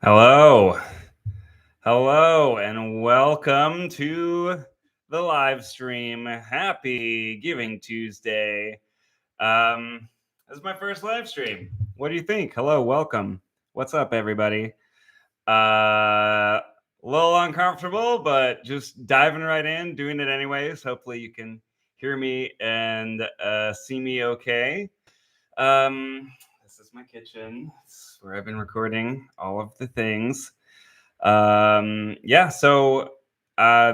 Hello. Hello, and welcome to the live stream. Happy Giving Tuesday. This is my first live stream. What do you think? Hello, welcome. What's up, everybody? A little uncomfortable, but just diving right in, doing it anyways. Hopefully, you can hear me and see me okay. This is my kitchen. It's where I've been recording all of the things.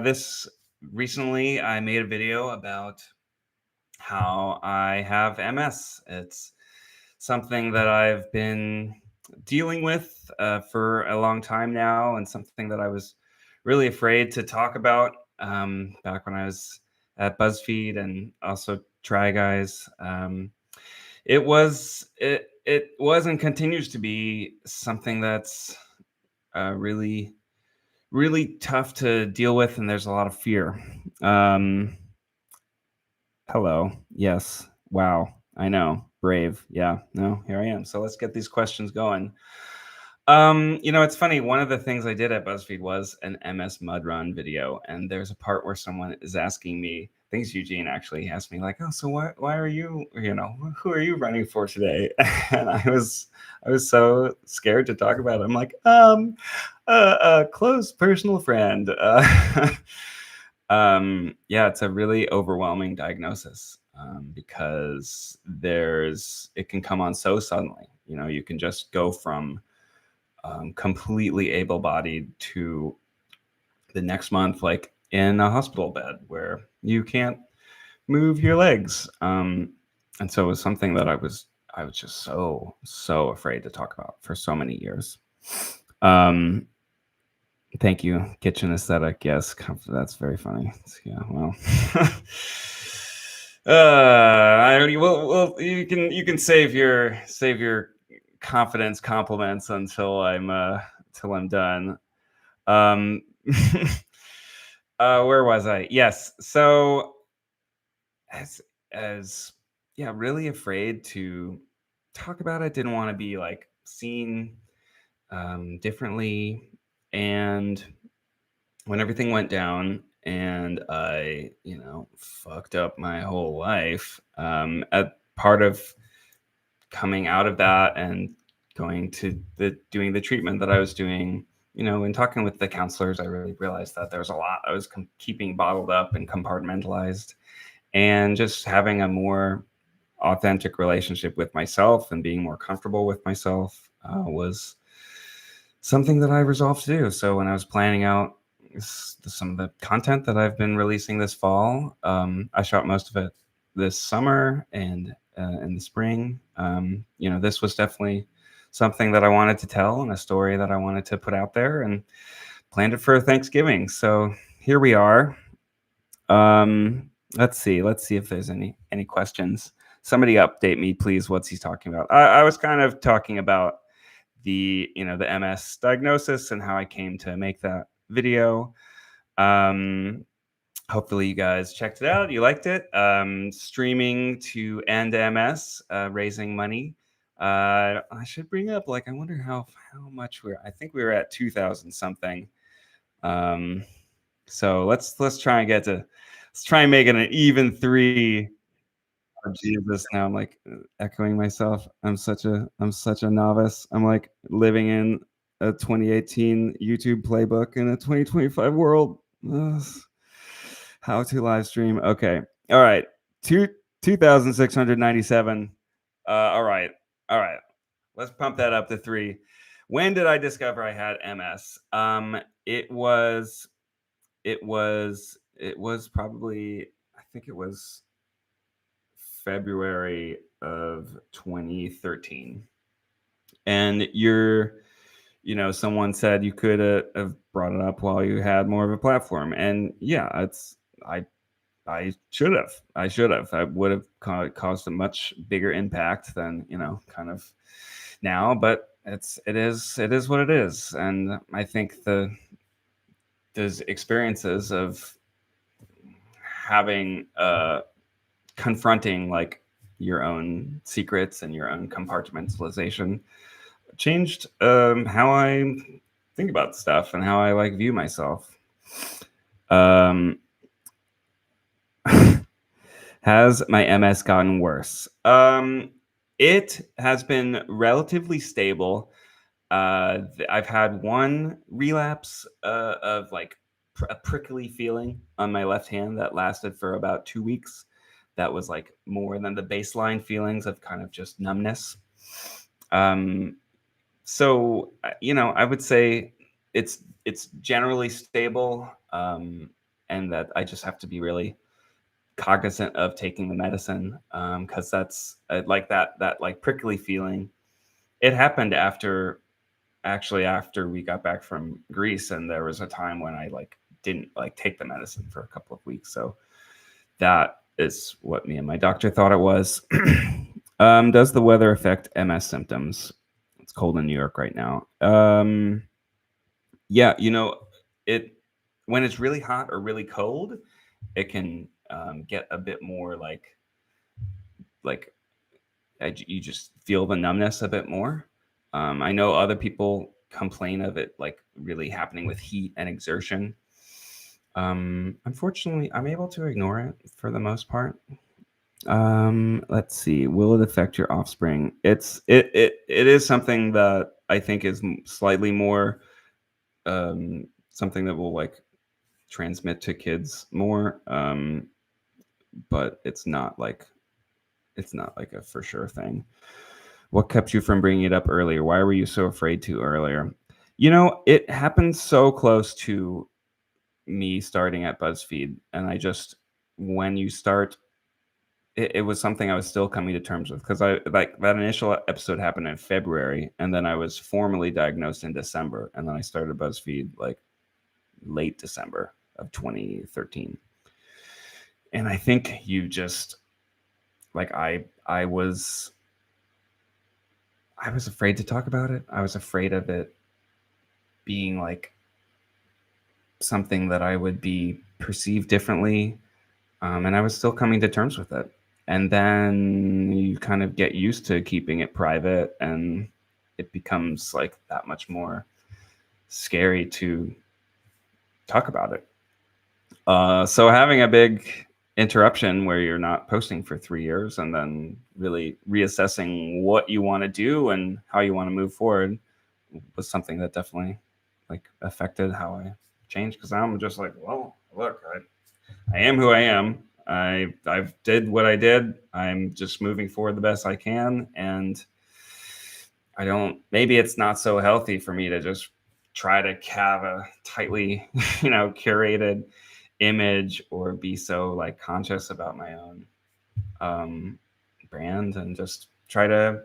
This recently I made a video about how I have MS. It's something that I've been dealing with for a long time now, and something that I was really afraid to talk about back when I was at BuzzFeed and also Try Guys. It was and continues to be something that's really really tough to deal with, and there's a lot of fear. Hello. Yes. Wow. I know. Brave. Yeah. No, here I am. So let's get these questions going. It's funny. One of the things I did at BuzzFeed was an MS Mud Run video, and there's a part where someone is asking me. I think it's Eugene actually asked me like, "Oh, so why are you? Who are you running for today?" And I was so scared to talk about it. I'm like, a close personal friend. Yeah, it's a really overwhelming diagnosis because it can come on so suddenly. You can just go from completely able-bodied to the next month, like in a hospital bed where you can't move your legs. And so it was something that I was just so afraid to talk about for so many years. Thank you, kitchen aesthetic. Yes, that's very funny. Yeah, well, I already. Well, you can save your confidence compliments until I'm done. Where was I? Yes. So as yeah, really afraid to talk about it. Didn't want to be like seen differently. And when everything went down and I, fucked up my whole life, at part of coming out of that and going to doing the treatment that I was doing, and talking with the counselors, I really realized that there was a lot I was keeping bottled up and compartmentalized, and just having a more authentic relationship with myself and being more comfortable with myself was something that I resolved to do. So when I was planning out some of the content that I've been releasing this fall, I shot most of it this summer and in the spring. This was definitely something that I wanted to tell and a story that I wanted to put out there, and planned it for Thanksgiving. So here we are. Let's see if there's any questions. Somebody update me, please. What's he talking about? I was kind of talking about the MS diagnosis and how I came to make that video. Hopefully you guys checked it out. You liked it. Streaming to end MS, raising money. I should bring up, I wonder how much I think we were at 2,000 something. So let's try and let's try and make it an even 3. Oh, Jesus, now I'm echoing myself. I'm such a novice. I'm living in a 2018 YouTube playbook in a 2025 world. Ugh. How to live stream. Okay. All right. 2,697. All right. Let's pump that up to 3. When did I discover I had MS? It was probably, I think it was February of 2013. And someone said you could have brought it up while you had more of a platform. And yeah, I should have. I would have caused a much bigger impact than, kind of now, but it is what it is. And I think those experiences of having confronting your own secrets and your own compartmentalization changed how I think about stuff and how I like view myself. Um, has my MS gotten worse? It has been relatively stable. I've had one relapse of like a prickly feeling on my left hand that lasted for about 2 weeks. That was like more than the baseline feelings of kind of just numbness. So I would say it's generally stable, and that I just have to be really cognizant of taking the medicine, because that's like that like prickly feeling. It happened after we got back from Greece, and there was a time when I like didn't like take the medicine for a couple of weeks. So that is what me and my doctor thought it was. Does the weather affect MS symptoms? It's cold in New York right now. Yeah, it when it's really hot or really cold, it can get a bit more like you just feel the numbness a bit more. I know other people complain of it like really happening with heat and exertion. Unfortunately, I'm able to ignore it for the most part. Let's see. Will it affect your offspring? It is something that I think is slightly more something that will like transmit to kids more. But it's not like a for sure thing. What kept you from bringing it up earlier? Why were you so afraid to earlier? It happened so close to me starting at BuzzFeed, and when you start, it was something I was still coming to terms with, because I like that initial episode happened in February, and then I was formally diagnosed in December, and then I started BuzzFeed like late December of 2013. And I think you just like I was afraid to talk about it. I was afraid of it being like something that I would be perceived differently. And I was still coming to terms with it. And then you kind of get used to keeping it private, and it becomes like that much more scary to talk about it. So having a big interruption where you're not posting for 3 years, and then really reassessing what you want to do and how you want to move forward, was something that definitely like affected how I changed. Because I'm just like, well, look, I am who I am. I've did what I did. I'm just moving forward the best I can, and I don't. Maybe it's not so healthy for me to just try to have a tightly, curated image, or be so like conscious about my own um, brand, and just try to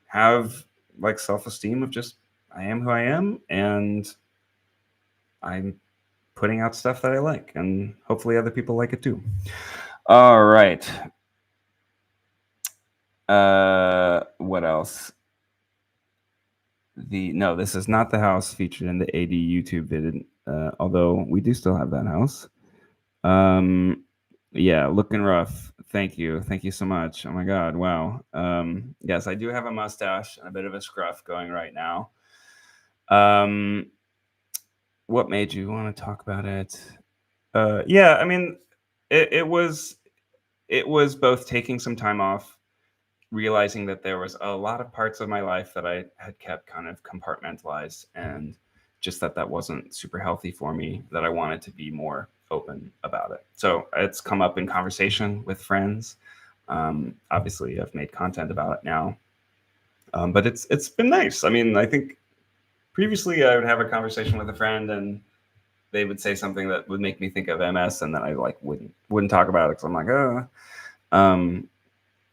have like self-esteem of just I am who I am, and I'm putting out stuff that I like, and hopefully other people like it too. All right. What else? No, this is not the house featured in the AD YouTube video. Although we do still have that house. Yeah, looking rough. Thank you so much. Oh my God, wow. Yes, I do have a mustache and a bit of a scruff going right now. What made you want to talk about it? Yeah, I mean, it was both taking some time off, realizing that there was a lot of parts of my life that I had kept kind of compartmentalized, and just that wasn't super healthy for me, that I wanted to be more open about it. So it's come up in conversation with friends. Obviously, I've made content about it now, but it's been nice. I mean, I think previously I would have a conversation with a friend, and they would say something that would make me think of MS, and then I like wouldn't talk about it because I'm like, oh.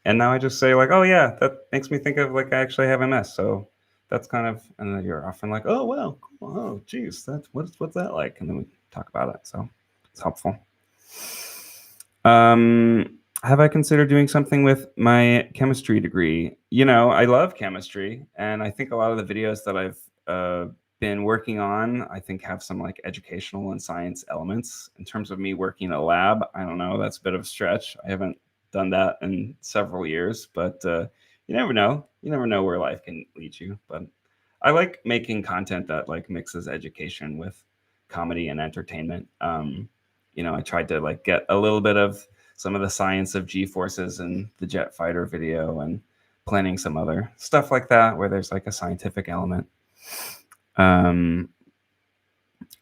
And now I just say like, oh yeah, that makes me think of like I actually have MS. So that's kind of, and then you're often like, oh well, cool. Oh geez, that's what's that like? And then we talk about it. So it's helpful. Have I considered doing something with my chemistry degree? I love chemistry, and I think a lot of the videos that I've been working on, I think, have some like educational and science elements. In terms of me working in a lab, I don't know, that's a bit of a stretch. I haven't done that in several years, but you never know. You never know where life can lead you. But I like making content that like mixes education with comedy and entertainment. I tried to like get a little bit of some of the science of G forces in the jet fighter video, and planning some other stuff like that where there's like a scientific element. Um,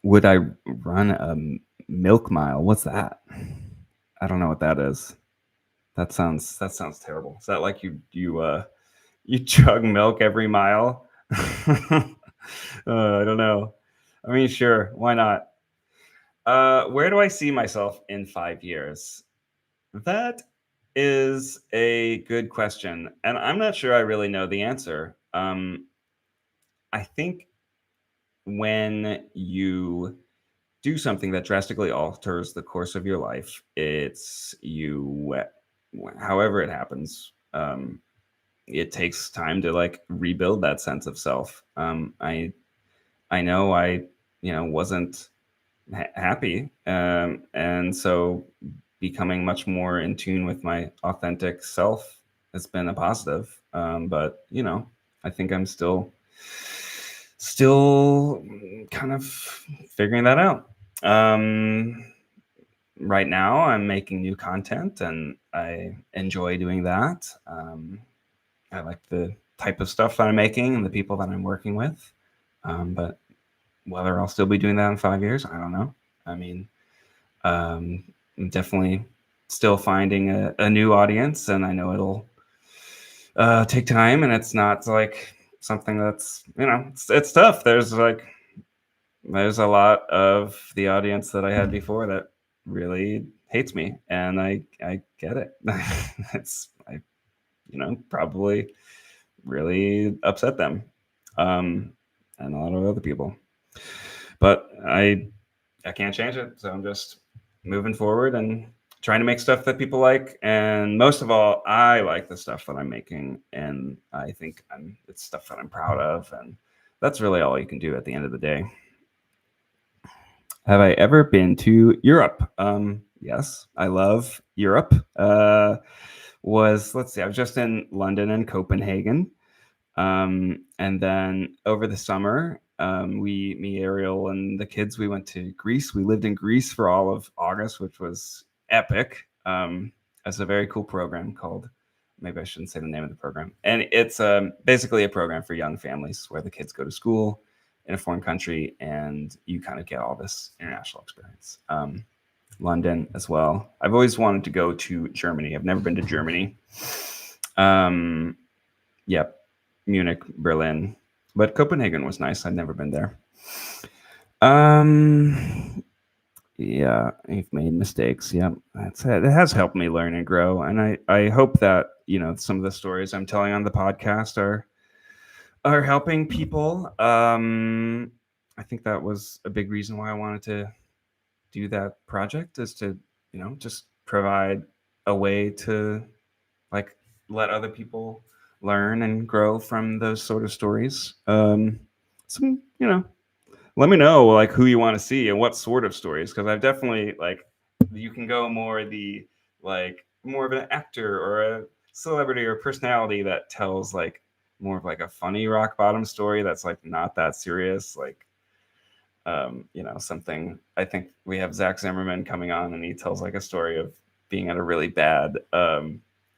would I run a milk mile? What's that? I don't know what that is. That sounds terrible. Is that like you chug milk every mile? I don't know. I mean, sure, why not? Where do I see myself in 5 years? That is a good question, and I'm not sure I really know the answer. I think when you do something that drastically alters the course of your life, it's you, however it happens. It takes time to like rebuild that sense of self. I know I wasn't happy, and so becoming much more in tune with my authentic self has been a positive. But I think I'm still kind of figuring that out. Um, right now, I'm making new content, and I enjoy doing that. I like the type of stuff that I'm making and the people that I'm working with. But whether I'll still be doing that in 5 years, I don't know. I mean, I'm definitely still finding a new audience, and I know it'll take time, and it's not like something that's it's tough. There's a lot of the audience that I had before that really hates me, and I get it. It's I probably really upset them, and a lot of other people. But I can't change it, so I'm just moving forward and trying to make stuff that people like. And most of all, I like the stuff that I'm making, and I think it's stuff that I'm proud of, and that's really all you can do at the end of the day. Have I ever been to Europe? Yes, I love Europe. Let's see, I was just in London and Copenhagen. And then over the summer, me, Ariel, and the kids, we went to Greece. We lived in Greece for all of August, which was epic. It's a very cool program called, maybe I shouldn't say the name of the program. And it's basically a program for young families where the kids go to school in a foreign country, and you kind of get all this international experience. London as well. I've always wanted to go to Germany. I've never been to Germany. Yep. Munich, Berlin, but Copenhagen was nice. I'd never been there. Yeah, you've made mistakes. Yeah, that's it. It has helped me learn and grow, and I hope that some of the stories I'm telling on the podcast are helping people. I think that was a big reason why I wanted to do that project, is to just provide a way to like let other people learn and grow from those sort of stories. Let me know like who you want to see and what sort of stories, because I've definitely like, you can go more more of an actor or a celebrity or personality that tells like more of like a funny rock bottom story that's like not that serious, like something. I think we have Zach Zimmerman coming on, and he tells like a story of being at a really bad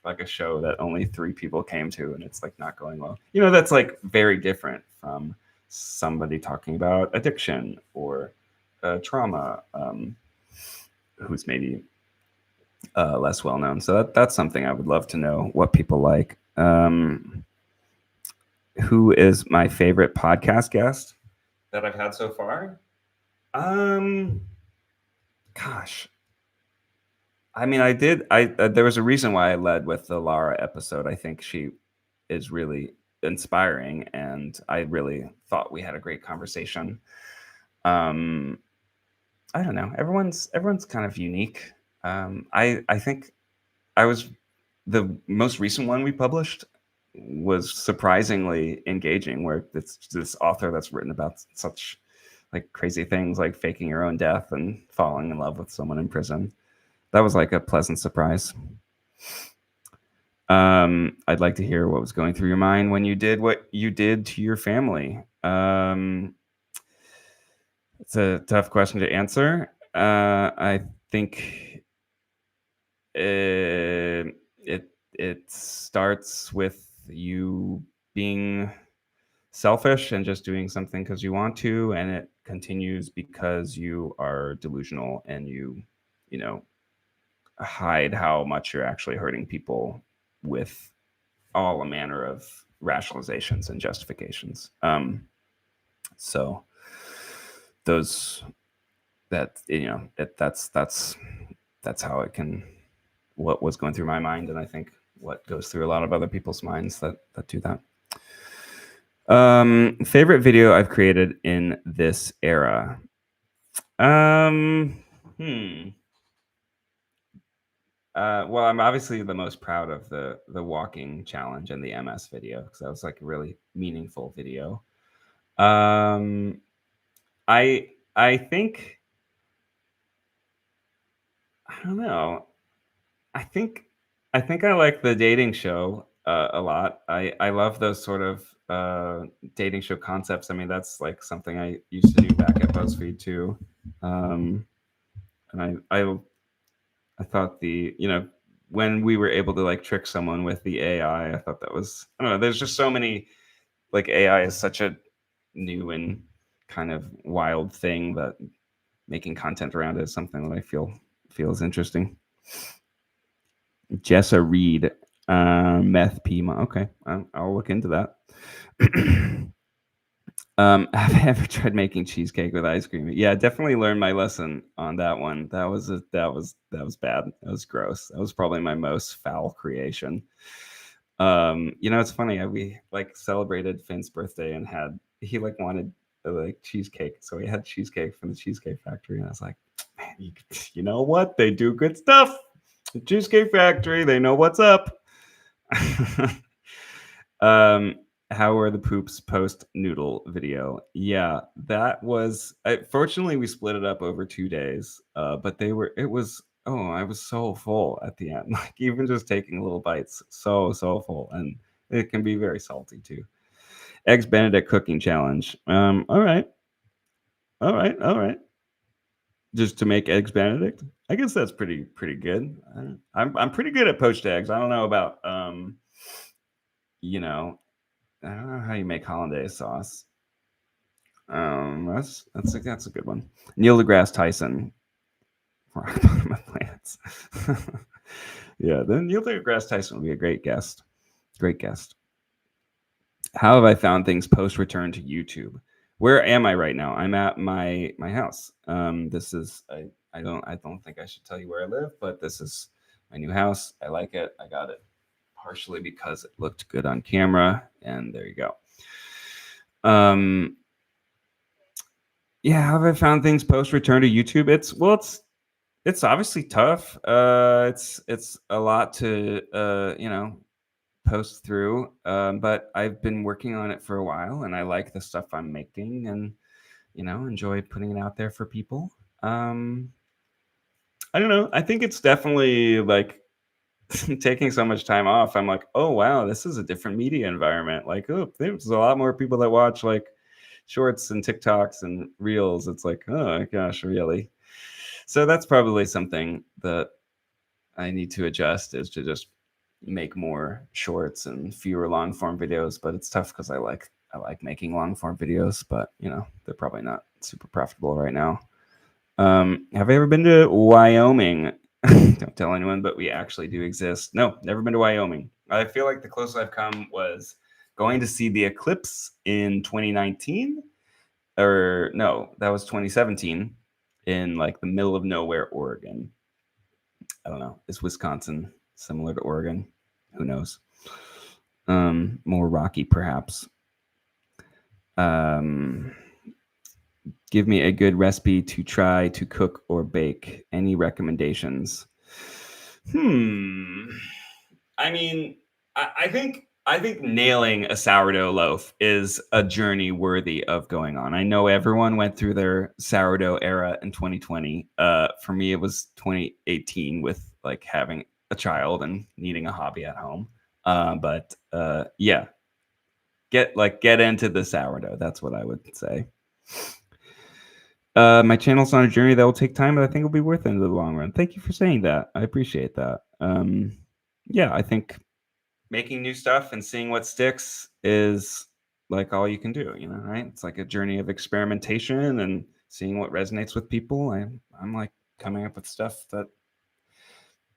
like a show that only 3 people came to, and it's like not going well. That's like very different from somebody talking about addiction or trauma, who's maybe less well known. So that's something I would love to know what people like. Who is my favorite podcast guest that I've had so far? Gosh, I mean, there was a reason why I led with the Lara episode. I think she is really inspiring, and I really thought we had a great conversation. I don't know. Everyone's kind of unique. I think the most recent one we published was surprisingly engaging, where it's this author that's written about such like crazy things, like faking your own death and falling in love with someone in prison. That was like a pleasant surprise. I'd like to hear what was going through your mind when you did what you did to your family. It's a tough question to answer. I think it starts with you being selfish and just doing something because you want to, and it continues because you are delusional and you know hide how much you're actually hurting people with all a manner of rationalizations and justifications. So those that that's how it can what was going through my mind, and I think what goes through a lot of other people's minds that do that. Favorite video I've created in this era. Hmm. Well, I'm obviously the most proud of the walking challenge and the MS video because that was like a really meaningful video. Um, I think I don't know. I think I like the dating show a lot. I love those sort of dating show concepts. I mean, that's like something I used to do back at BuzzFeed too. Um, and I thought when we were able to like trick someone with the AI, I thought that was I don't know. There's just so many like AI is such a new and kind of wild thing that making content around it is something that I feels interesting. Jessa Reed, Meth Pima. Okay, I'll look into that. Have I ever tried making cheesecake with ice cream? Yeah, definitely learned my lesson on that one. That was bad. That was gross. That was probably my most foul creation. It's funny. We like celebrated Finn's birthday and he like wanted like cheesecake, so we had cheesecake from the Cheesecake Factory, and I was like, man, you know what? They do good stuff. The Cheesecake Factory, they know what's up. um, how were the poops post noodle video? Yeah, that was. Fortunately, we split it up over 2 days. But it was. Oh, I was so full at the end. Like even just taking little bites, so full, and it can be very salty too. Eggs Benedict cooking challenge. All right, all right, all right. Just to make eggs Benedict. I guess that's pretty good. I'm pretty good at poached eggs. I don't know about you know, I don't know how you make hollandaise sauce. That's a good one. Neil deGrasse Tyson. Rock bottom of plants. Yeah, then Neil deGrasse Tyson would be a great guest. Great guest. How have I found things post return to YouTube? Where am I right now? I'm at my house. This is I don't think I should tell you where I live, but this is my new house. I like it. I got it partially because it looked good on camera, and there you go. Yeah, how have I found things post return to YouTube? It's obviously tough. It's a lot to post through, but I've been working on it for a while, and I like the stuff I'm making, and enjoy putting it out there for people. I don't know. I think it's definitely like taking so much time off. I'm like, oh wow, this is a different media environment. Like, oh, there's a lot more people that watch like shorts and TikToks and reels. It's like, oh my gosh, really? So that's probably something that I need to adjust is to just make more shorts and fewer long form videos. But it's tough because I like making long form videos, but they're probably not super profitable right now. Have I ever been to Wyoming? Don't tell anyone, but we actually do exist. No, never been to Wyoming. I feel like the closest I've come was going to see the eclipse in 2019, or no, that was 2017 in like the middle of nowhere, Oregon. I don't know. Is Wisconsin similar to Oregon? Who knows? More rocky, perhaps. Give me a good recipe to try to cook or bake. Any recommendations? I mean, I think nailing a sourdough loaf is a journey worthy of going on. I know everyone went through their sourdough era in 2020. For me, it was 2018 with like having a child and needing a hobby at home. But yeah, get into the sourdough. That's what I would say. My channel's on a journey that will take time, but I think it'll be worth it in the long run. Thank you for saying that. I appreciate that. Yeah, I think making new stuff and seeing what sticks is like all you can do, right? It's like a journey of experimentation and seeing what resonates with people. I'm like coming up with stuff that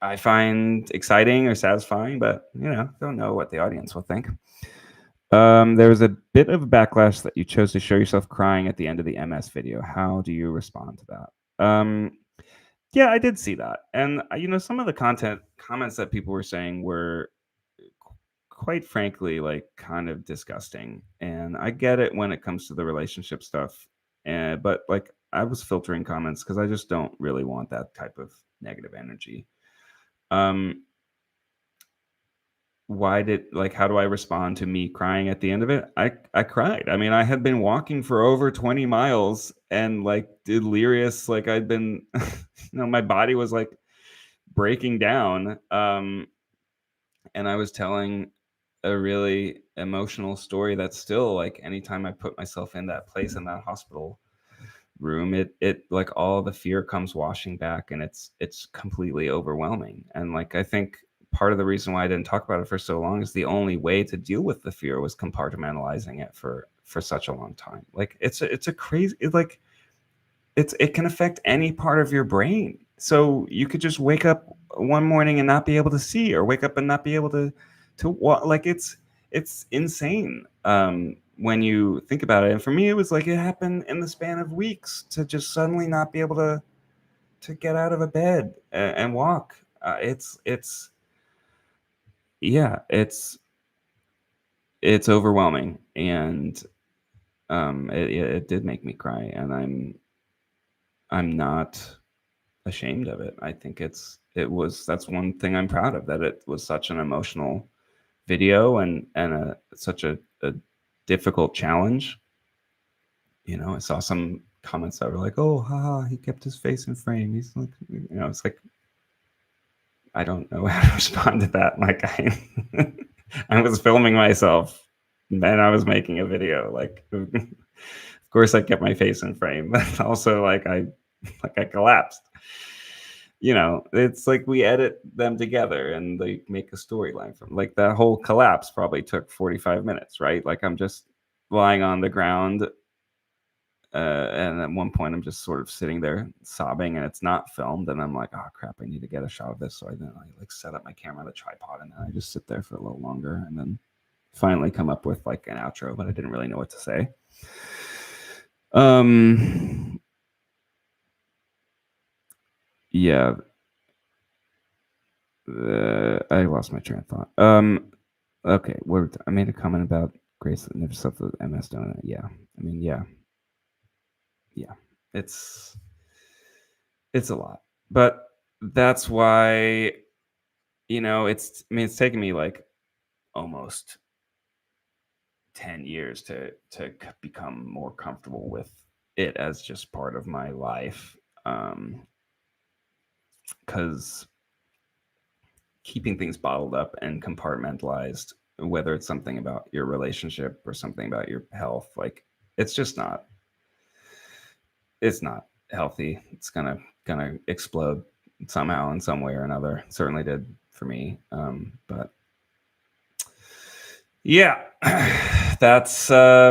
I find exciting or satisfying, but don't know what the audience will think. There was a bit of backlash that you chose to show yourself crying at the end of the MS video. How do you respond to that? Yeah, I did see that, and some of the comments that people were saying were quite frankly like kind of disgusting. And I get it when it comes to the relationship stuff, but like I was filtering comments because I just don't really want that type of negative energy. Um, how do I respond to me crying at the end of it? I cried. I mean, I had been walking for over 20 miles and like delirious, like I'd been my body was like breaking down. And I was telling a really emotional story that's still like anytime I put myself in that place in that hospital room, it like all the fear comes washing back, and it's completely overwhelming. And like I think part of the reason why I didn't talk about it for so long is the only way to deal with the fear was compartmentalizing it for such a long time. Like it's a crazy like it can affect any part of your brain. So you could just wake up one morning and not be able to see, or wake up and not be able to walk. Like it's insane when you think about it. And for me, it was like it happened in the span of weeks to just suddenly not be able to get out of a bed and walk. It's yeah, it's overwhelming, and it did make me cry, and I'm not ashamed of it. I think that's one thing I'm proud of, that it was such an emotional video and such a difficult challenge. I saw some comments that were like, "Oh, haha, he kept his face in frame." He's like, it's like I don't know how to respond to that. Like I was filming myself, and then I was making a video. Like, of course, I kept my face in frame, but also like I collapsed. It's like we edit them together and they make a storyline from like that whole collapse probably took 45 minutes, right? Like I'm just lying on the ground. And at one point I'm just sort of sitting there sobbing, and it's not filmed. And I'm like, oh crap, I need to get a shot of this. So I like set up my camera on the tripod, and then I just sit there for a little longer, and then finally come up with like an outro, but I didn't really know what to say. Yeah. I lost my train of thought. Okay, I made a comment about Grace that never slept with MS donut. Yeah, I mean, yeah, it's a lot, but that's why it's taken me like almost 10 years to become more comfortable with it as just part of my life, because keeping things bottled up and compartmentalized, whether it's something about your relationship or something about your health, like it's just not healthy. It's gonna explode somehow in some way or another. It certainly did for me. But yeah, that's how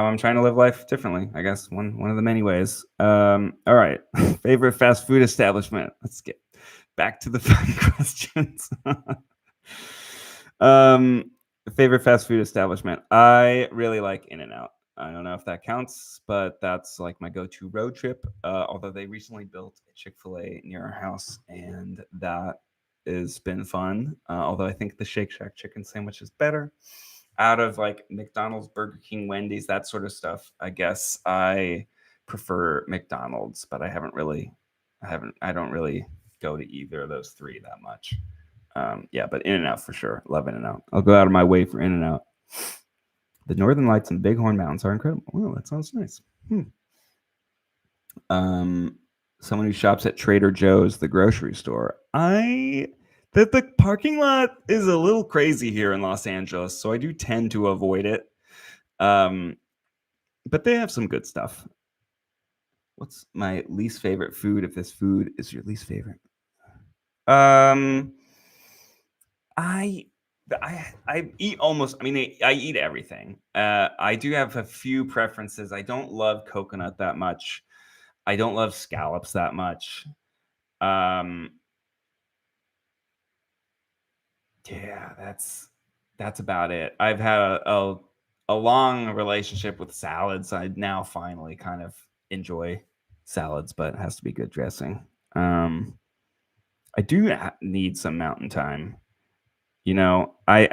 I'm trying to live life differently, I guess. One of the many ways. All right. Favorite fast food establishment. Let's get back to the fun questions. Favorite fast food establishment. I really like In-N-Out. I don't know if that counts, but that's like my go-to road trip. Although they recently built a Chick-fil-A near our house, and that has been fun. Although I think the Shake Shack chicken sandwich is better. Out of like McDonald's, Burger King, Wendy's, that sort of stuff, I guess I prefer McDonald's, but I don't really go to either of those three that much. Yeah, but In-N-Out for sure. Love In-N-Out. I'll go out of my way for In-N-Out. The Northern Lights and Bighorn Mountains are incredible. Oh, that sounds nice. Someone who shops at Trader Joe's, the grocery store. I The parking lot is a little crazy here in Los Angeles, so I do tend to avoid it. But they have some good stuff. What's my least favorite food if this food is your least favorite? Um, I I eat almost. I mean, I eat everything. I do have a few preferences. I don't love coconut that much. I don't love scallops that much. Um, yeah, that's about it. I've had a long relationship with salads. I now finally kind of enjoy salads, but it has to be good dressing. I do need some mountain time. You know, I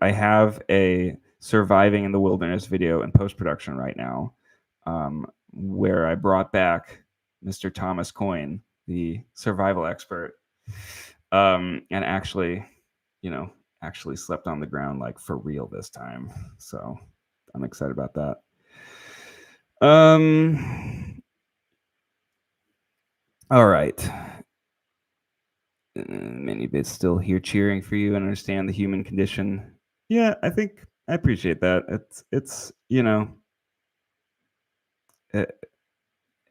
have a surviving in the wilderness video in post production right now, where I brought back Mr. Thomas Coyne, the survival expert, and actually, you know, actually slept on the ground like for real this time. So I'm excited about that. All right. Many bits still here cheering for you and understand the human condition. Yeah, I think I appreciate that. It's e-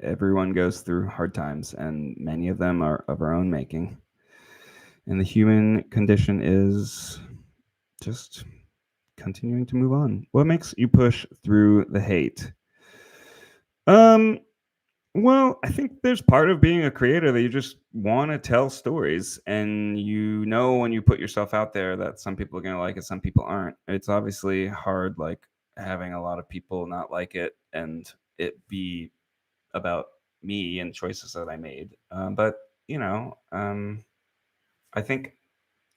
everyone goes through hard times, and many of them are of our own making. And the human condition is just continuing to move on. What makes you push through the hate? Um, Well, I think there's part of being a creator that you just want to tell stories, and you know when you put yourself out there that some people are going to like it, some people aren't. It's obviously hard, like having a lot of people not like it and it be about me and choices that I made. But you know, I think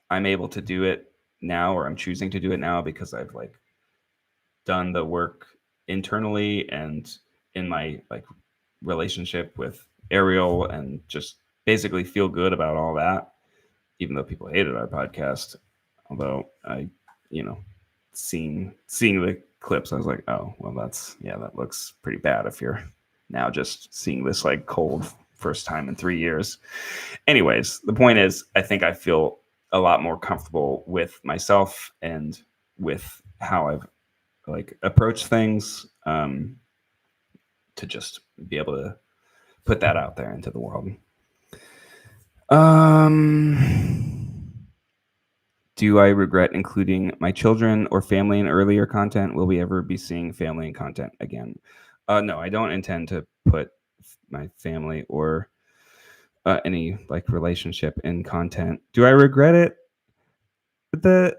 I'm able to do it now, or I'm choosing to do it now because I've like done the work internally and in my like relationship with Ariel and just basically feel good about all that, even though people hated our podcast. Although I, you know, seeing the clips, I was like, oh, well, that looks pretty bad if you're now just seeing this like cold first time in 3 years. Anyways, the point is, I think I feel a lot more comfortable with myself and with how I've like approached things, to just be able to put that out there into the world. Do I regret including my children or family in earlier content? Will we ever be seeing family in content again? No, I don't intend to put my family or any like relationship in content. Do I regret it? I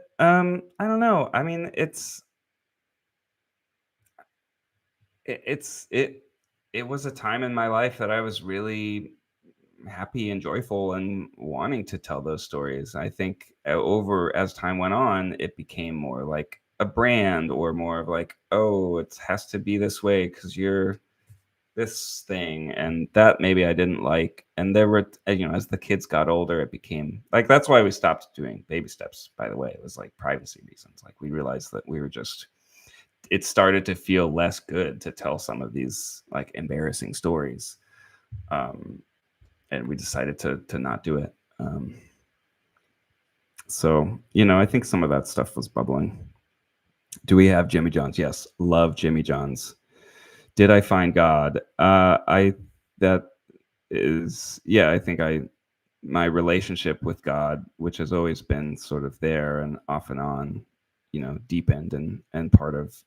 don't know. I mean, it it was a time in my life that I was really happy and joyful and wanting to tell those stories. I think over as time went on, it became more like a brand or more of like, oh, it has to be this way because you're this thing, and that maybe I didn't like. And there were, as the kids got older, it became like that's why we stopped doing baby steps. By the way, it was like privacy reasons. Like we realized that we were just it started to feel less good to tell some of these like embarrassing stories. Um, and we decided to not do it. So I think some of that stuff was bubbling. Do we have Jimmy John's? Yes, love Jimmy John's. Did I find God? I that is yeah. I think my relationship with God, which has always been sort of there and off and on, deepened and part of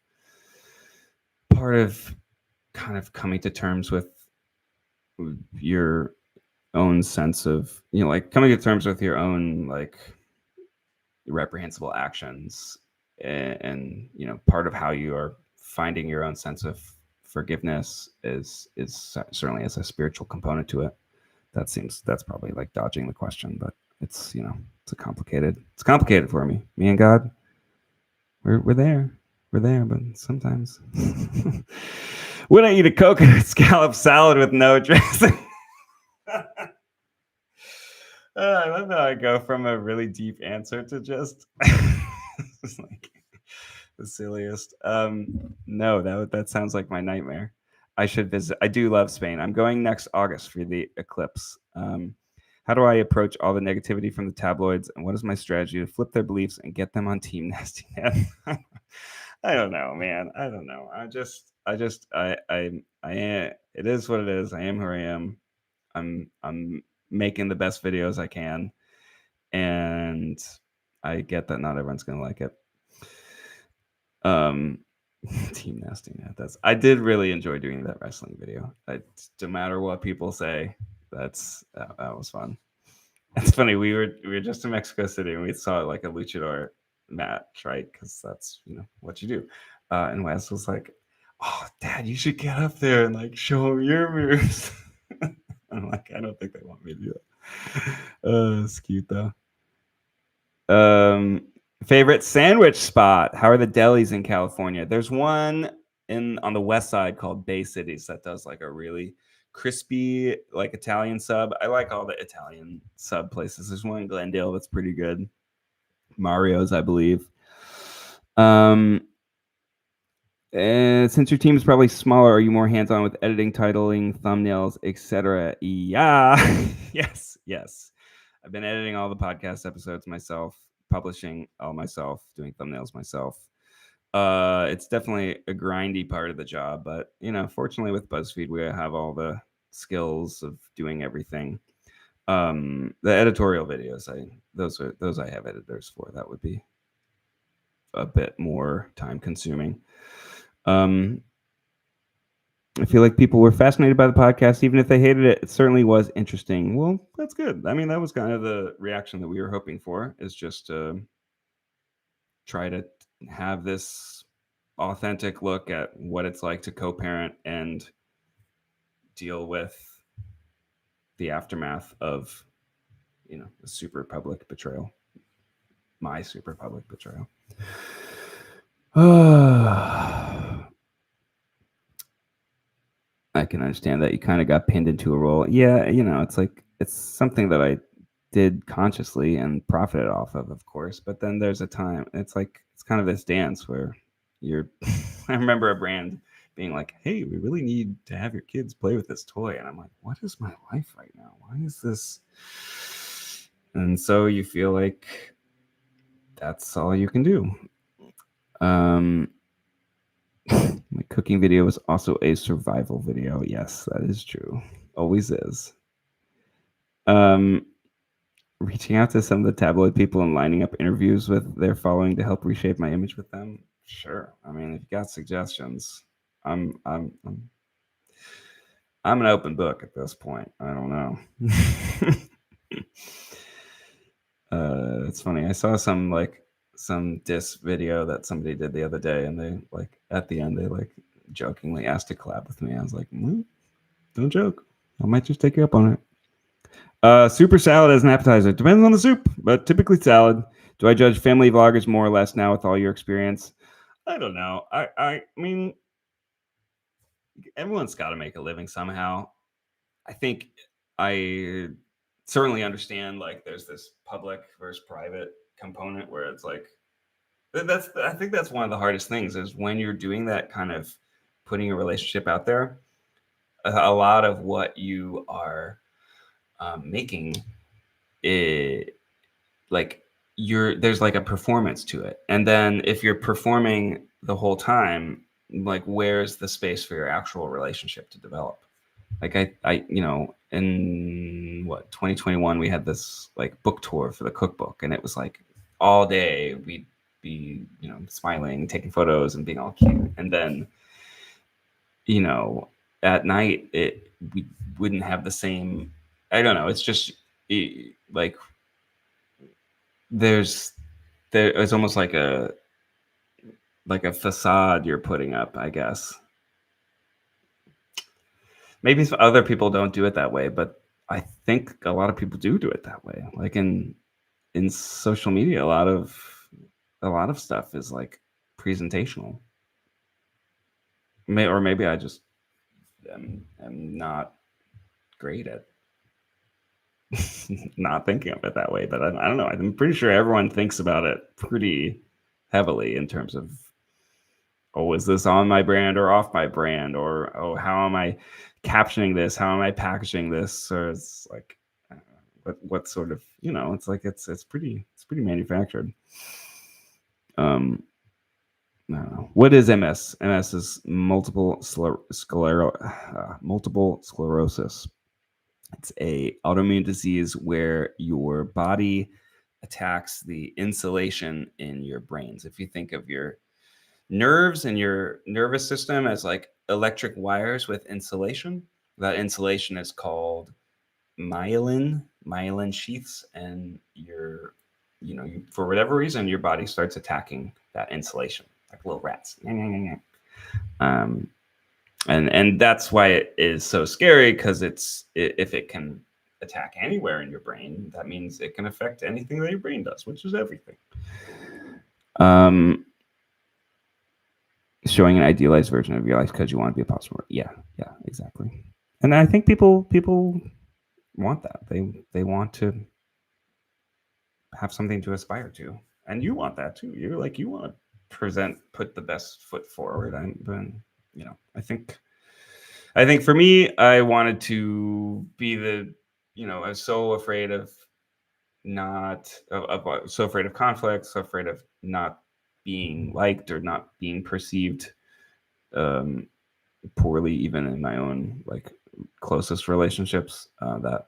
kind of coming to terms with your own sense of like coming to terms with your own like reprehensible actions, and part of how you are finding your own sense of forgiveness is certainly has a spiritual component to it. That's probably like dodging the question, but it's complicated for me and God. We're there but sometimes when I eat a coconut scallop salad with no dressing. I love how I go from a really deep answer to just, just like the silliest. No, that sounds like my nightmare. I should visit. I do love Spain. I'm going next August for the eclipse. How do I approach all the negativity from the tabloids, and what is my strategy to flip their beliefs and get them on Team Nasty Ned? I don't know, man. I don't know. It is what it is. I am who I am. I'm making the best videos I can, and I get that not everyone's gonna like it. Team Nasty Ned. I did really enjoy doing that wrestling video. No matter what people say, that was fun. It's funny. We were just in Mexico City and we saw like a luchador match, right? Because that's what you do. And Wes was like, "Oh, Dad, you should get up there and like show them your moves." I'm like, I don't think they want me to do that. It's cute though. Favorite sandwich spot? How are the delis in California? There's one on the west side called Bay Cities that does like a really crispy like Italian sub. I like all the Italian sub places. There's one in Glendale that's pretty good. Mario's, I believe. And since your team is probably smaller, are you more hands-on with editing, titling, thumbnails, etc.? Yeah. Yes. I've been editing all the podcast episodes myself, publishing all myself, doing thumbnails myself. It's definitely a grindy part of the job, but fortunately with BuzzFeed, we have all the skills of doing everything. The editorial videos, those I have editors for. That would be a bit more time consuming. I feel like people were fascinated by the podcast, even if they hated it. It certainly was interesting. Well, that's good. I mean, that was kind of the reaction that we were hoping for, is just to try to have this authentic look at what it's like to co-parent and deal with the aftermath of, the super public betrayal. My super public betrayal. I can understand that you kind of got pinned into a role. Yeah, it's something that I did consciously and profited off of course. But then there's a time, it's kind of this dance where you're, I remember a brand being like, "Hey, we really need to have your kids play with this toy." And I'm like, what is my life right now? Why is this? And so you feel like that's all you can do. My cooking video was also a survival video. Yes, that is true. Always is. Reaching out to some of the tabloid people and lining up interviews with their following to help reshape my image with them. Sure. I mean, if you got suggestions, I'm an open book at this point. I don't know. It's funny. I saw some diss video that somebody did the other day, and they at the end they jokingly asked to collab with me. I was like, don't joke. I might just take you up on it. Super salad as an appetizer. Depends on the soup, but typically salad. Do I judge family vloggers more or less now with all your experience? I don't know. I mean, everyone's got to make a living somehow. I think I certainly understand there's this public versus private component where it's I think that's one of the hardest things, is when you're doing that kind of putting a relationship out there. A lot of what you are making, there's a performance to it, and then if you're performing the whole time, where's the space for your actual relationship to develop? In 2021 we had this book tour for the cookbook, and it was all day we'd be smiling, taking photos, and being all cute, and then at night we wouldn't have the same. I don't know, it's just it's almost like a facade you're putting up, I guess. Maybe other people don't do it that way, but I think a lot of people do it that way. In social media, a lot of stuff is presentational. Or maybe I just am not great at not thinking of it that way. But I don't know. I'm pretty sure everyone thinks about it pretty heavily in terms of, oh, is this on my brand or off my brand? Or, oh, how am I captioning this? How am I packaging this? Or it's what sort of, it's like it's pretty manufactured. Um, I don't know. What is MS? MS is multiple sclerosis. It's a autoimmune disease where your body attacks the insulation in your brains. If you think of your nerves and your nervous system as like electric wires with insulation, that insulation is called myelin sheaths, and for whatever reason, your body starts attacking that insulation like little rats. Um, and that's why it is so scary, because if it can attack anywhere in your brain, that means it can affect anything that your brain does, which is everything. Showing an idealized version of your life because you want to be a pop star. Yeah, exactly. And I think people want that. They want to have something to aspire to, and you want that too. You want to put the best foot forward. I think for me, I wanted to be I was so afraid of so afraid of conflict, so afraid of not being liked or not being perceived poorly, even in my own like closest relationships, that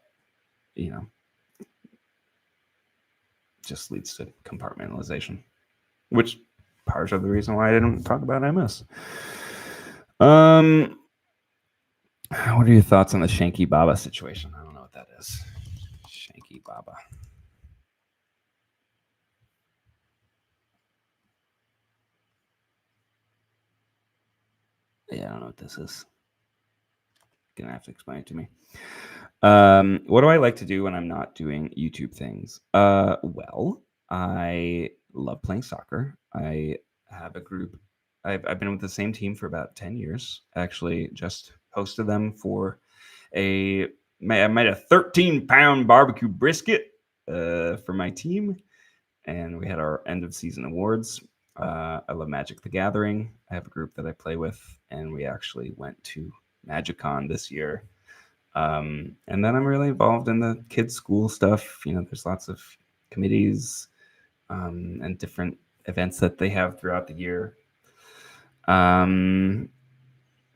just leads to compartmentalization, which part of the reason why I didn't talk about MS. What are your thoughts on the Shanky Baba situation? I don't know what that is. Shanky Baba. Yeah, I don't know what this is. Gonna have to explain it to me. What do I like to do when I'm not doing YouTube things? Well, I love playing soccer. I have a group. I've been with the same team for about 10 years. Actually, just hosted them for I made a 13-pound barbecue brisket for my team, and we had our end of season awards. I love Magic the Gathering. I have a group that I play with, and we actually went to MagicCon this year. And then I'm really involved in the kids' school stuff. There's lots of committees and different events that they have throughout the year. And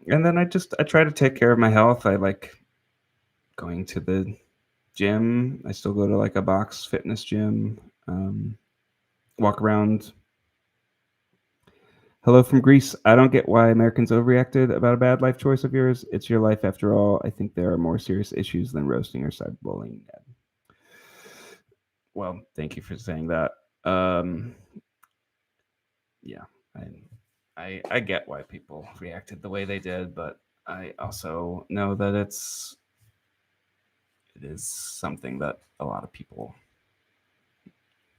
then I try to take care of my health. I like going to the gym. I still go to like a box fitness gym. Walk around. Hello from Greece. I don't get why Americans overreacted about a bad life choice of yours. It's your life after all. I think there are more serious issues than roasting or cyberbullying. Well, thank you for saying that. Yeah, I get why people reacted the way they did, but I also know that it is something that a lot of people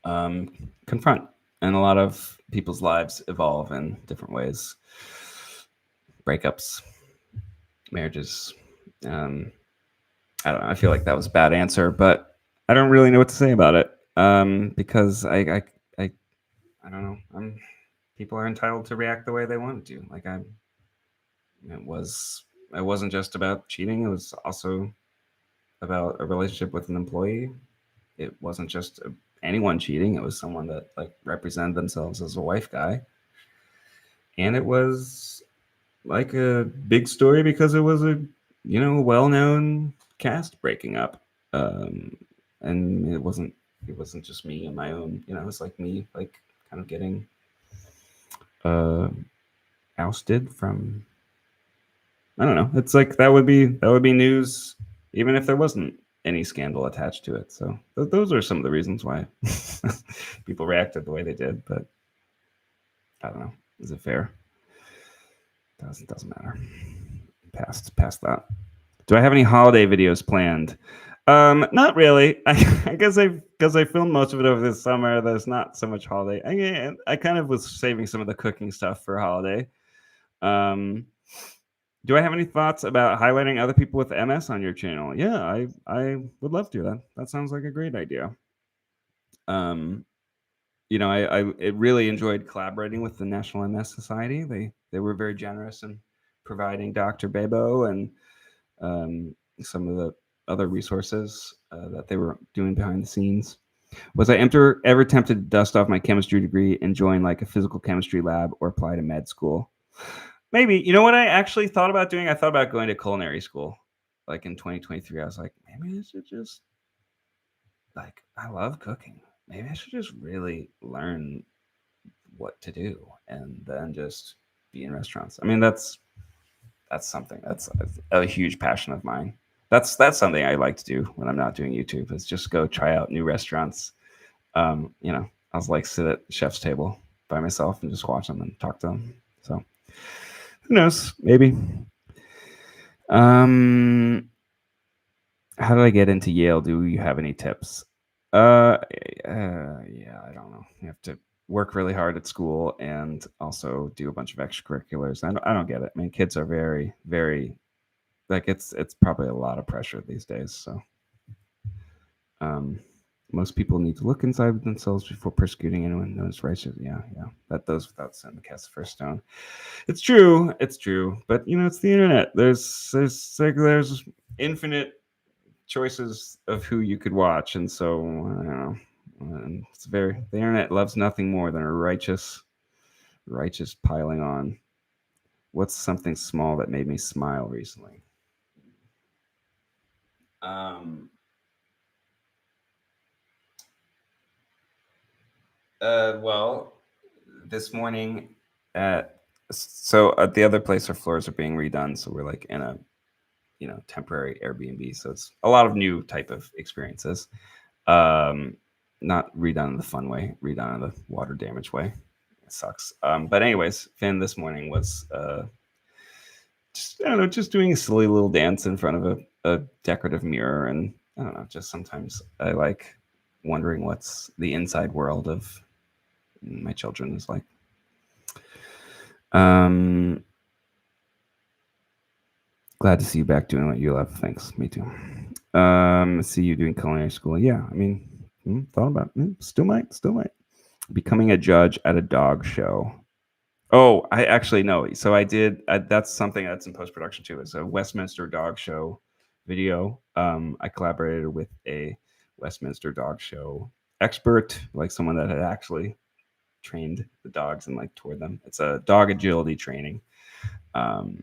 confront, and a lot of people's lives evolve in different ways. Breakups, marriages. I don't know. I feel like that was a bad answer, but I don't really know what to say about it, because I don't know. People are entitled to react the way they want to. Like it wasn't just about cheating. It was also about a relationship with an employee. It wasn't just anyone cheating. It was someone that like represented themselves as a wife guy, and it was like a big story because it was a well-known cast breaking up, and it wasn't just me and my own. It was like me like kind of getting ousted from. I don't know. It's like that would be news even if there wasn't any scandal attached to it. So those are some of the reasons why people reacted the way they did. But I don't know. Is it fair? Doesn't matter. Past that. Do I have any holiday videos planned? Not really. I guess because I filmed most of it over this summer. There's not so much holiday. I kind of was saving some of the cooking stuff for holiday. Do I have any thoughts about highlighting other people with MS on your channel? Yeah, I would love to. That sounds like a great idea. I really enjoyed collaborating with the National MS Society. They were very generous in providing Dr. Bebo and some of the other resources that they were doing behind the scenes. Was I ever tempted to dust off my chemistry degree and join like a physical chemistry lab or apply to med school? Maybe. You know what I actually thought about doing? I thought about going to culinary school. Like in 2023, I was like, maybe I should just like I love cooking. Maybe I should just really learn what to do and then just be in restaurants. I mean, that's something that's a huge passion of mine. That's something I like to do when I'm not doing YouTube is just go try out new restaurants. You know, I was like sit at the chef's table by myself and just watch them and talk to them. So who knows? Maybe. Um, how did I get into Yale? Do you have any tips? Yeah, I don't know. You have to work really hard at school and also do a bunch of extracurriculars. I don't get it. I mean, kids are very, very like it's probably a lot of pressure these days. So, um, most people need to look inside themselves before persecuting anyone known as righteous. Yeah, yeah. That those without sin cast the first stone. It's true. It's true. But you know, it's the internet. There's infinite choices of who you could watch, and so I don't know. And it's very the internet loves nothing more than a righteous piling on. What's something small that made me smile recently? Um. Well, this morning at at the other place our floors are being redone, so we're like in a temporary Airbnb. So it's a lot of new type of experiences. Um, Not redone in the fun way, redone in the water damage way. It sucks. But anyways, Finn this morning was just I don't know, just doing a silly little dance in front of a decorative mirror, and I don't know, just sometimes I like wondering what's the inside world of my children is like. Um, Glad to see you back doing what you love. Thanks. Me too. See you doing culinary school. Yeah, I mean, thought about it. Still might. Becoming a judge at a dog show. Oh, I actually know. So I did. That's something that's in post production too. It's a Westminster dog show video. I collaborated with a Westminster dog show expert, like someone that had actually trained the dogs and like toured them. It's a dog agility training. Um,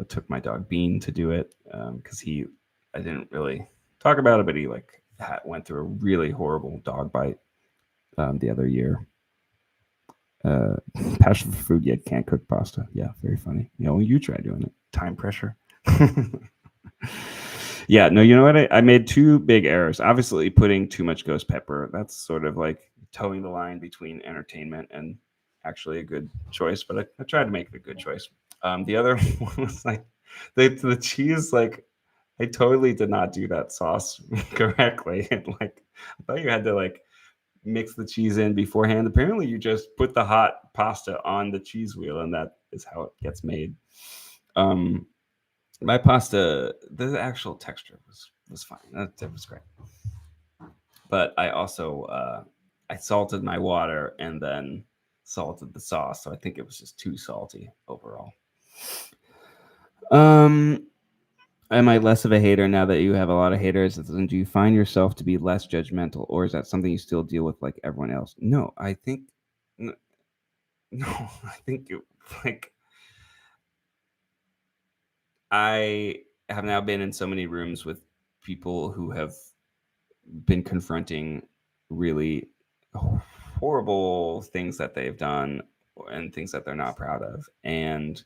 Took my dog Bean to do it because I didn't really talk about it, but he like went through a really horrible dog bite the other year. Passion for food yet can't cook pasta. Yeah, very funny. You try doing it. Time pressure. Yeah, no, you know what? I made two big errors. Obviously, putting too much ghost pepper. That's sort of like towing the line between entertainment and actually a good choice, but I tried to make it a good choice. The other one was like the cheese, like I totally did not do that sauce correctly. And like I thought you had to like mix the cheese in beforehand. Apparently you just put the hot pasta on the cheese wheel and that is how it gets made. Um my pasta, the actual texture was fine. That was great. But I also I salted my water and then salted the sauce, so I think it was just too salty overall. Um, am I less of a hater now that you have a lot of haters? And do you find yourself to be less judgmental, or is that something you still deal with like everyone else? No, I think no, I think it like I have now been in so many rooms with people who have been confronting really horrible things that they've done and things that they're not proud of, and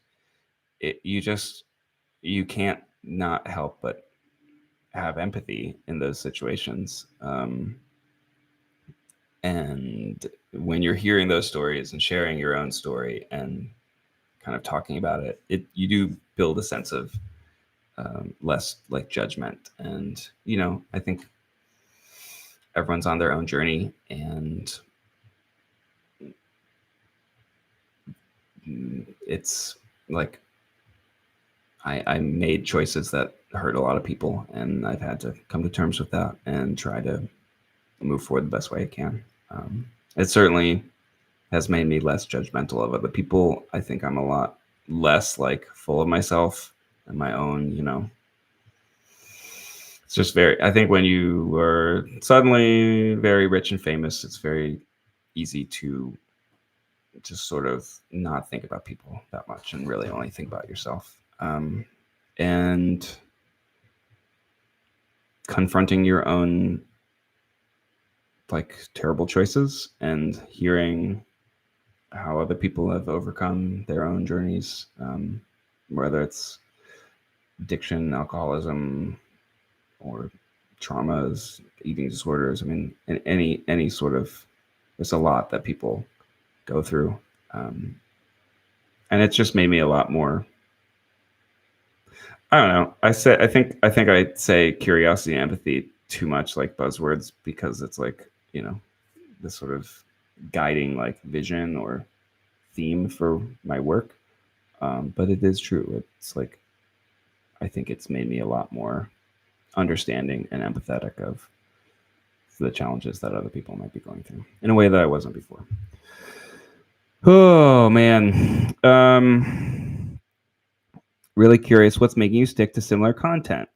you can't not help but have empathy in those situations. And when you're hearing those stories and sharing your own story and kind of talking about it you do build a sense of less like judgment. And I think everyone's on their own journey, and it's like I made choices that hurt a lot of people, and I've had to come to terms with that and try to move forward the best way I can. It certainly has made me less judgmental of other people. I think I'm a lot less like full of myself and my own, It's just very, I think when you are suddenly very rich and famous, it's very easy to just sort of not think about people that much and really only think about yourself. And confronting your own like terrible choices and hearing how other people have overcome their own journeys, whether it's addiction, alcoholism, or traumas, eating disorders. I mean, any sort of, there's a lot that people go through, and it's just made me a lot more. I don't know. I think I say curiosity and empathy too much like buzzwords because it's like, this sort of guiding like vision or theme for my work. But it is true. It's like, I think it's made me a lot more understanding and empathetic of the challenges that other people might be going through in a way that I wasn't before. Oh man. Really curious what's making you stick to similar content.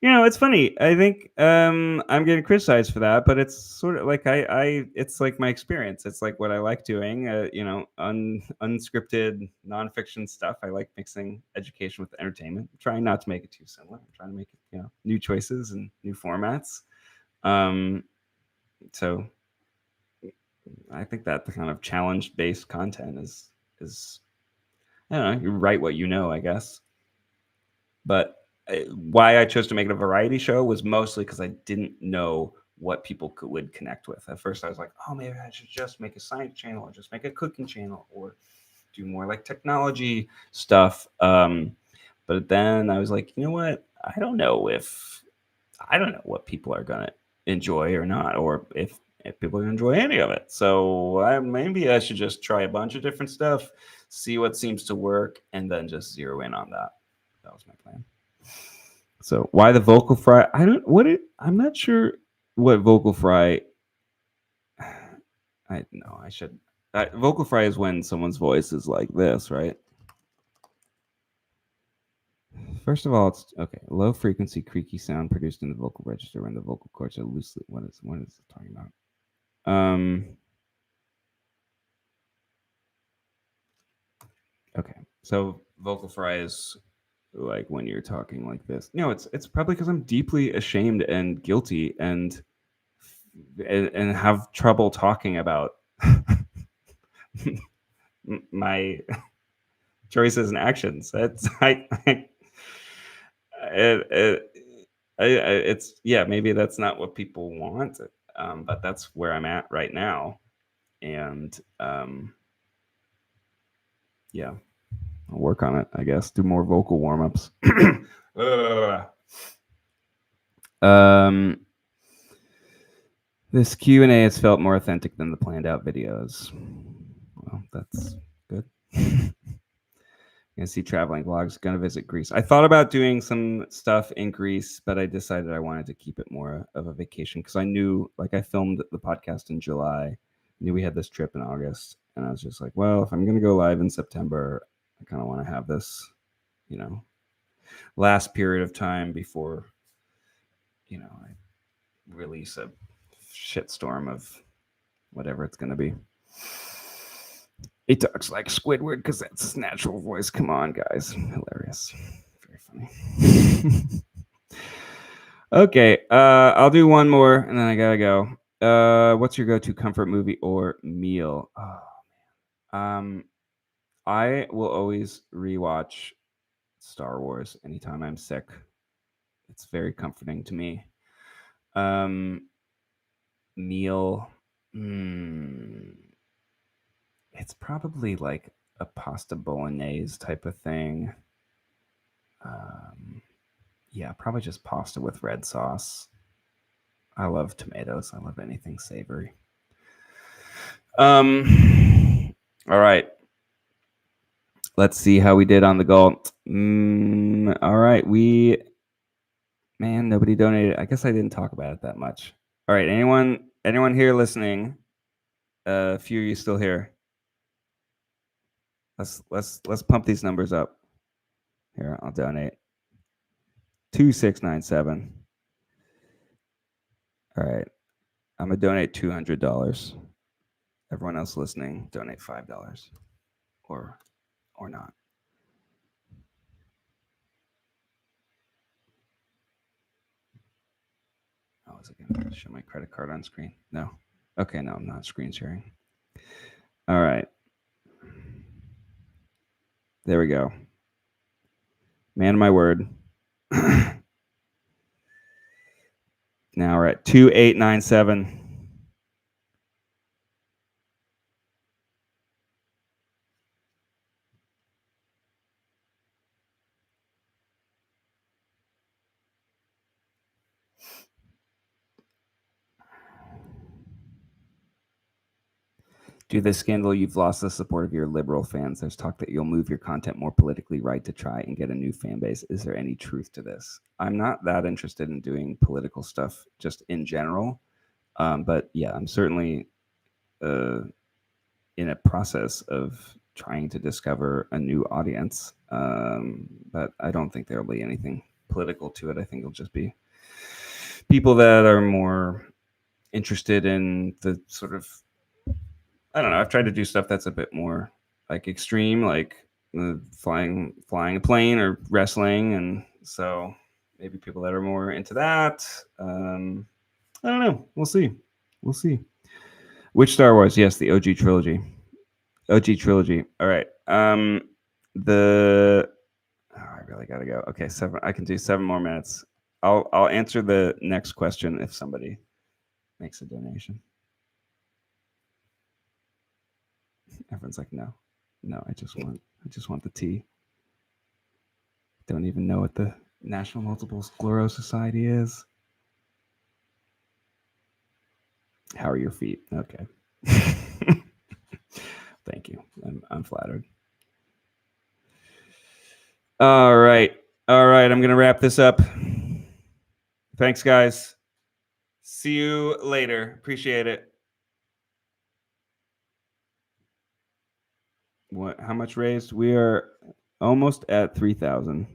It's funny. I think I'm getting criticized for that, but it's sort of like it's like my experience. It's like what I like doing. Unscripted nonfiction stuff. I like mixing education with entertainment. I'm trying not to make it too similar. I'm trying to make it, new choices and new formats. So I think that the kind of challenge-based content is I don't know. You write what you know, I guess. But why I chose to make it a variety show was mostly because I didn't know what people would connect with. At first, I was like, oh, maybe I should just make a science channel or just make a cooking channel or do more like technology stuff. But then I was like, you know what? I don't know what people are gonna enjoy or not, or if people are gonna enjoy any of it. So maybe I should just try a bunch of different stuff, see what seems to work, and then just zero in on that. That was my plan. So why the vocal fry? I'm not sure what vocal fry. I should. Vocal fry is when someone's voice is like this, right? First of all, it's okay. Low frequency, creaky sound produced in the vocal register when the vocal cords are loosely. What is it talking about? Okay, so vocal fry is like when you're talking like this. No, it's probably because I'm deeply ashamed and guilty and have trouble talking about my choices and actions. It's it, it's yeah. Maybe that's not what people want, but that's where I'm at right now, and yeah, I'll work on it. I guess do more vocal warm ups. This Q&A has felt more authentic than the planned out videos. Well, that's good. Gonna see traveling vlogs. Gonna visit Greece. I thought about doing some stuff in Greece, but I decided I wanted to keep it more of a vacation because I knew, like, I filmed the podcast in July. Knew we had this trip in August, and I was just like, well, if I'm gonna go live in September, I kind of want to have this, last period of time before, I release a shitstorm of whatever it's gonna be. He talks like Squidward because that's his natural voice. Come on, guys. Hilarious. Very funny. Okay, I'll do one more and then I gotta go. What's your go-to comfort movie or meal? Oh, man. I will always rewatch Star Wars anytime I'm sick. It's very comforting to me. Meal. It's probably like a pasta bolognese type of thing. Yeah, probably just pasta with red sauce. I love tomatoes. I love anything savory. All right. Let's see how we did on the goal. All right. Nobody donated. I guess I didn't talk about it that much. All right. Anyone here listening? A few of you still here. Let's pump these numbers up. Here, I'll donate. 2697. All right. I'm going to donate $200. Everyone else listening, donate $5 or not. Oh, is it going to show my credit card on screen? No. Okay, no, I'm not screen sharing. All right. There we go. Man of my word. Now we're at 2897. Due to this scandal, you've lost the support of your liberal fans. There's talk that you'll move your content more politically right to try and get a new fan base. Is there any truth to this? I'm not that interested in doing political stuff just in general. But yeah, I'm certainly in a process of trying to discover a new audience. But I don't think there'll be anything political to it. I think it'll just be people that are more interested in the sort of, I don't know. I've tried to do stuff that's a bit more like extreme, like flying a plane or wrestling, and so maybe people that are more into that. I don't know. We'll see. We'll see. Which Star Wars? Yes, the OG trilogy. OG trilogy. All right. The I really gotta go. Okay, 7. I can do 7 more minutes. I'll answer the next question if somebody makes a donation. Everyone's like, no, I just want the tea. Don't even know what the National Multiple Sclerosis Society is. How are your feet? Okay. Thank you. I'm flattered. All right. I'm gonna wrap this up. Thanks, guys. See you later. Appreciate it. What? How much raised? We are almost at 3,000.